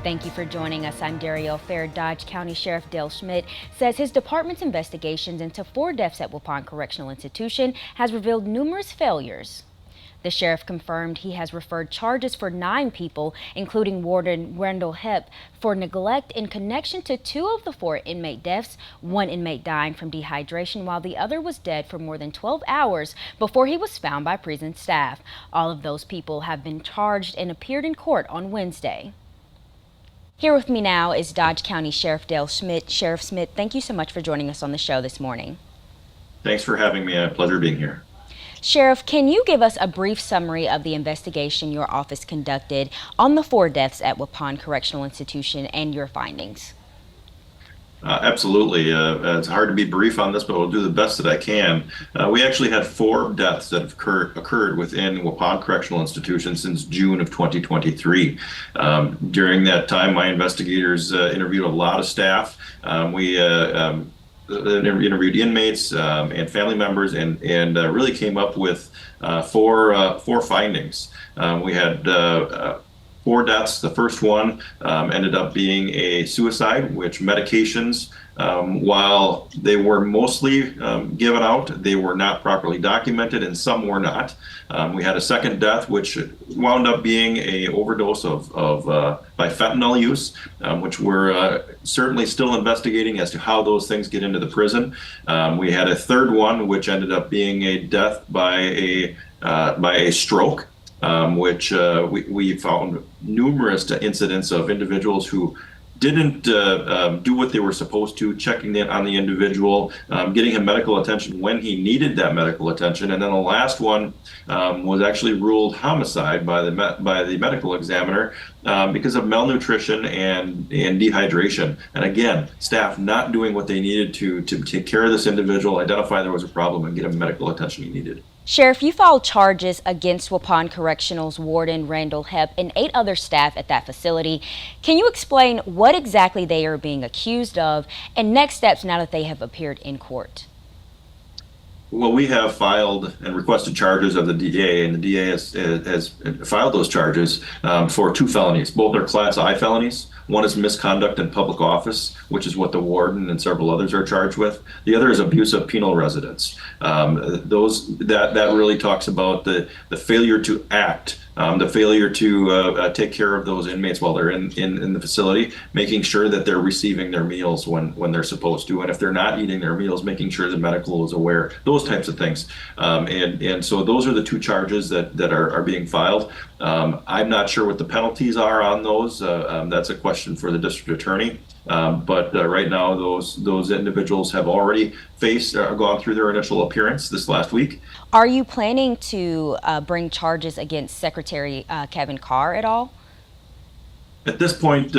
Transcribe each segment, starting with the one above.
Thank you for joining us. I'm Dario Fair. Dodge County Sheriff Dale Schmidt says his department's investigations into 4 deaths at Waupun Correctional Institution has revealed numerous failures. The sheriff confirmed he has referred charges for 9 people, including Warden Randall Hepp, for neglect in connection to 2 of the 4 inmate deaths, 1 inmate dying from dehydration while the other was dead for more than 12 hours before he was found by prison staff. All of those people have been charged and appeared in court on Wednesday. Here with me now is Dodge County Sheriff Dale Schmidt. Sheriff Schmidt, thank you so much for joining us on the show this morning. Thanks for having me. A pleasure being here. Sheriff, can you give us a brief summary of the investigation your office conducted on the 4 deaths at Waupun Correctional Institution and your findings? Absolutely. It's hard to be brief on this, but we'll do the best that I can. We actually had 4 deaths that have occurred within Waupun Correctional Institution since June of 2023. During that time, my investigators interviewed a lot of staff. We interviewed inmates and family members, and really came up with four findings. We had 4 deaths. The first one ended up being a suicide, which medications, while they were mostly given out, they were not properly documented, and some were not. We had a second death, which wound up being a overdose by fentanyl use, which we're certainly still investigating as to how those things get into the prison. We had a third one, which ended up being a death by a stroke. Which we found numerous incidents of individuals who didn't do what they were supposed to, checking in on the individual, getting him medical attention when he needed that medical attention. And then the last one was actually ruled homicide by the medical examiner because of malnutrition and dehydration. And again, staff not doing what they needed to take care of this individual, identify there was a problem, and get him medical attention he needed. Sheriff, you filed charges against Waupun Correctional's Warden Randall Hepp and 8 other staff at that facility. Can you explain what exactly they are being accused of and next steps now that they have appeared in court? Well, we have filed and requested charges of the DA, and the DA has filed those charges for 2 felonies. Both are Class I felonies. One is misconduct in public office, which is what the warden and several others are charged with. The other is abuse of penal residence. That really talks about the failure to act, the failure to take care of those inmates while they're in the facility, making sure that they're receiving their meals when they're supposed to, and if they're not eating their meals, making sure the medical is aware, those types of things. And so those are the 2 charges that are being filed. I'm not sure what the penalties are on those. That's a question for the district attorney. But right now, those individuals have already gone through their initial appearance this last week. Are you planning to bring charges against Secretary Kevin Carr at all? At this point,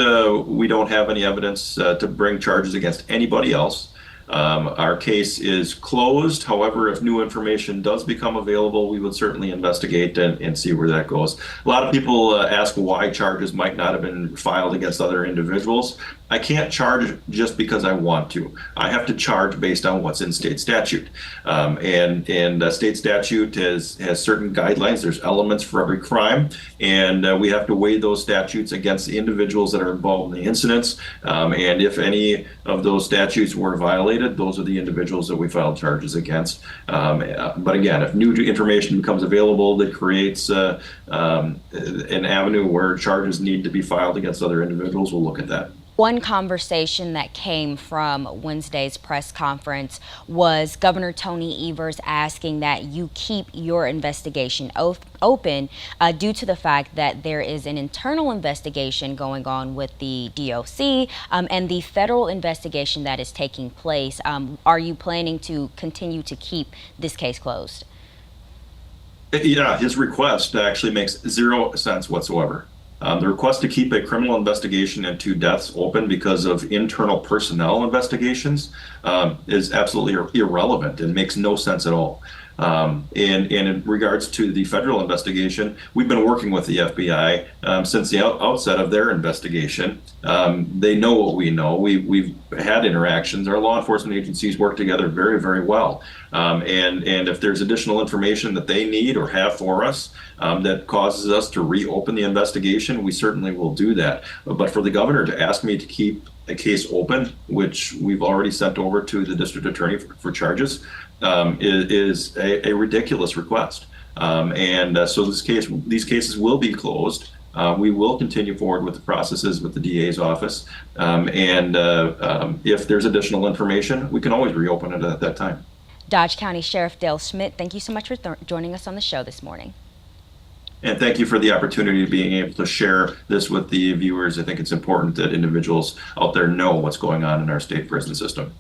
we don't have any evidence to bring charges against anybody else. Our case is closed. However, if new information does become available, we would certainly investigate and see where that goes. A lot of people ask why charges might not have been filed against other individuals. I can't charge just because I want to. I have to charge based on what's in state statute. And state statute has certain guidelines. There's elements for every crime, and we have to weigh those statutes against the individuals that are involved in the incidents. And if any of those statutes were violated, those are the individuals that we filed charges against. But again, if new information becomes available that creates an avenue where charges need to be filed against other individuals, we'll look at that. One conversation that came from Wednesday's press conference was Governor Tony Evers asking that you keep your investigation open due to the fact that there is an internal investigation going on with the DOC and the federal investigation that is taking place. Are you planning to continue to keep this case closed? Yeah, his request actually makes 0 sense whatsoever. The request to keep a criminal investigation into deaths open because of internal personnel investigations is absolutely irrelevant and makes no sense at all. In regards to the federal investigation, we've been working with the FBI since the outset of their investigation. They know what we know. We've had interactions. Our law enforcement agencies work together very, very well. And if there's additional information that they need or have for us that causes us to reopen the investigation, we certainly will do that. But for the governor to ask me to keep a case open, which we've already sent over to the district attorney for charges, is a ridiculous request. So these cases will be closed. We will continue forward with the processes with the DA's office. If there's additional information, we can always reopen it at that time. Dodge County Sheriff Dale Schmidt, thank you so much for joining us on the show this morning. And thank you for the opportunity of being able to share this with the viewers. I think it's important that individuals out there know what's going on in our state prison system.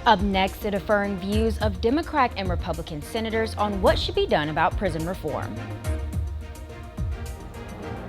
Up next, the differing views of Democrat and Republican senators on what should be done about prison reform.